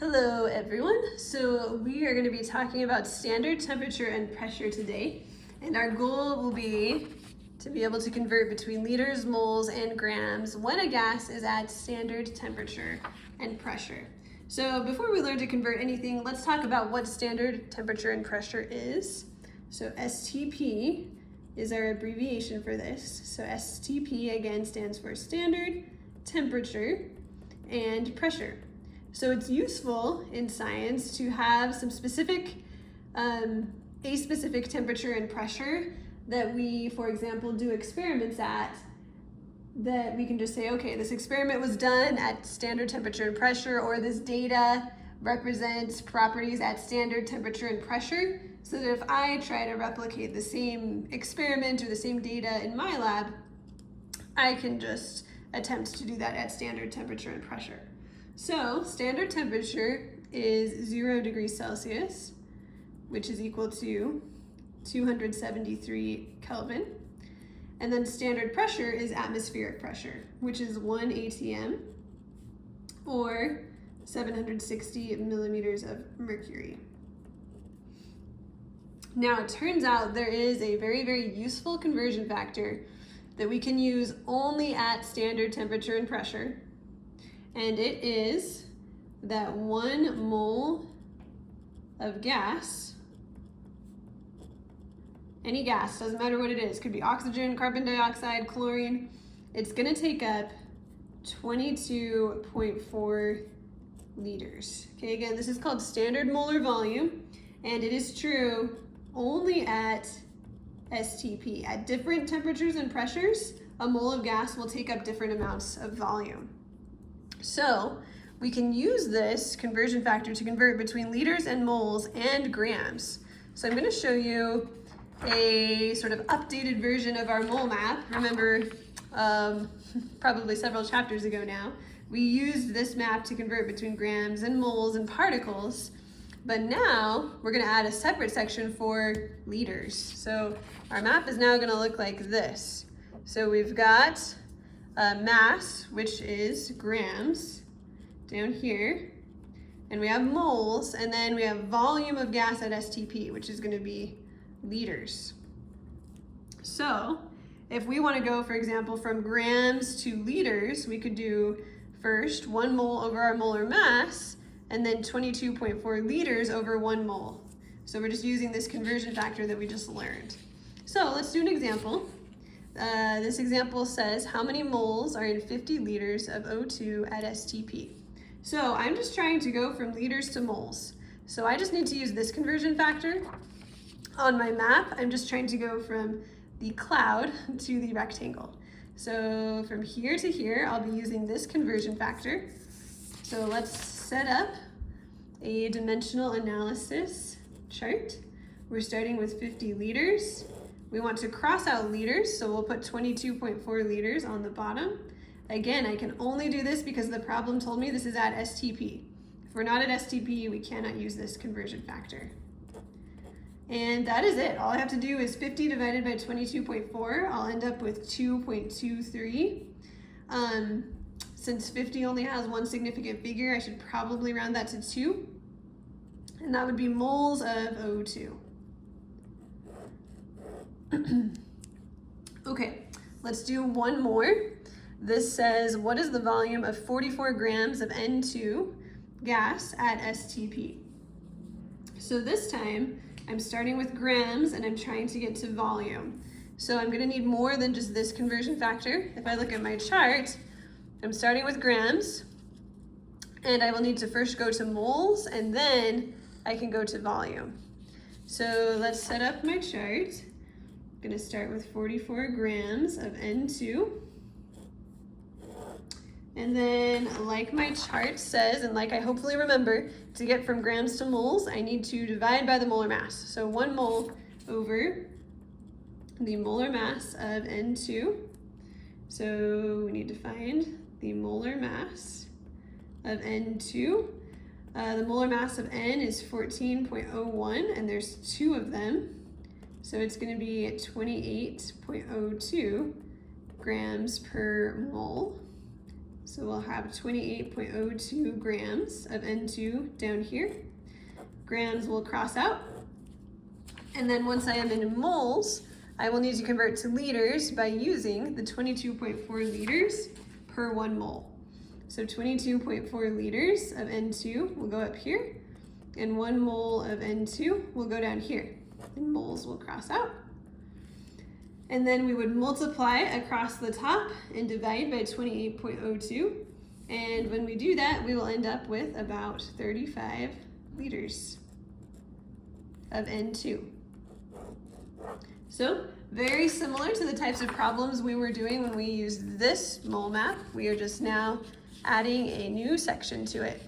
Hello everyone. So we are going to be talking about standard temperature and pressure today, and our goal will be to be able to convert between liters, moles, and grams when a gas is at standard temperature and pressure. So before we learn to convert anything, let's talk about what standard temperature and pressure is. So STP is our abbreviation for this. So STP again stands for standard temperature and pressure. So it's useful in science to have some specific, a specific temperature and pressure that we, for example, do experiments at, that we can just say, okay, this experiment was done at standard temperature and pressure, or this data represents properties at standard temperature and pressure, so that if I try to replicate the same experiment or the same data in my lab, I can just attempt to do that at standard temperature and pressure. So standard temperature is 0 degrees Celsius, which is equal to 273 Kelvin. And then standard pressure is atmospheric pressure, which is 1 atm or 760 millimeters of mercury. Now it turns out there is a very, very useful conversion factor that we can use only at standard temperature and pressure. And it is that 1 mole of gas, any gas, doesn't matter what it is, could be oxygen, carbon dioxide, chlorine, it's gonna take up 22.4 liters. Okay, again, this is called standard molar volume, and it is true only at STP. At different temperatures and pressures, a mole of gas will take up different amounts of volume. So we can use this conversion factor to convert between liters and moles and grams. So I'm going to show you a sort of updated version of our mole map. Remember, probably several chapters ago now, we used this map to convert between grams and moles and particles, but now we're going to add a separate section for liters. So our map is now going to look like this. So we've got mass, which is grams, down here, and we have moles, and then we have volume of gas at STP, which is going to be liters. So if we want to go, for example, from grams to liters, we could do first 1 mole over our molar mass, and then 22.4 liters over 1 mole. So we're just using this conversion factor that we just learned. So let's do an example. This example says how many moles are in 50 liters of O2 at STP. So I'm just trying to go from liters to moles. So I just need to use this conversion factor. On my map, I'm just trying to go from the cloud to the rectangle. So from here to here, I'll be using this conversion factor. So let's set up a dimensional analysis chart. We're starting with 50 liters. We want to cross out liters, so we'll put 22.4 liters on the bottom. Again, I can only do this because the problem told me this is at STP. If we're not at STP, we cannot use this conversion factor. And that is it. All I have to do is 50 divided by 22.4. I'll end up with 2.23. Since 50 only has one significant figure, I should probably round that to 2. And that would be moles of O2. Okay, let's do one more. This says, what is the volume of 44 grams of N2 gas at STP? So this time, I'm starting with grams and I'm trying to get to volume. So I'm gonna need more than just this conversion factor. If I look at my chart, I'm starting with grams, and I will need to first go to moles, and then I can go to volume. So let's set up my chart. I'm gonna start with 44 grams of N2. And then, like my chart says, and like I hopefully remember, to get from grams to moles, I need to divide by the molar mass. So 1 mole over the molar mass of N2. So we need to find the molar mass of N2. The molar mass of N is 14.01, and there's 2 of them. So it's going to be 28.02 grams per mole. So we'll have 28.02 grams of N2 down here. Grams will cross out. And then once I am in moles, I will need to convert to liters by using the 22.4 liters per 1 mole. So 22.4 liters of N2 will go up here, and 1 mole of N2 will go down here, and moles will cross out. And then we would multiply across the top and divide by 28.02. And when we do that, we will end up with about 35 liters of N2. So very similar to the types of problems we were doing when we used this mole map. We are just now adding a new section to it.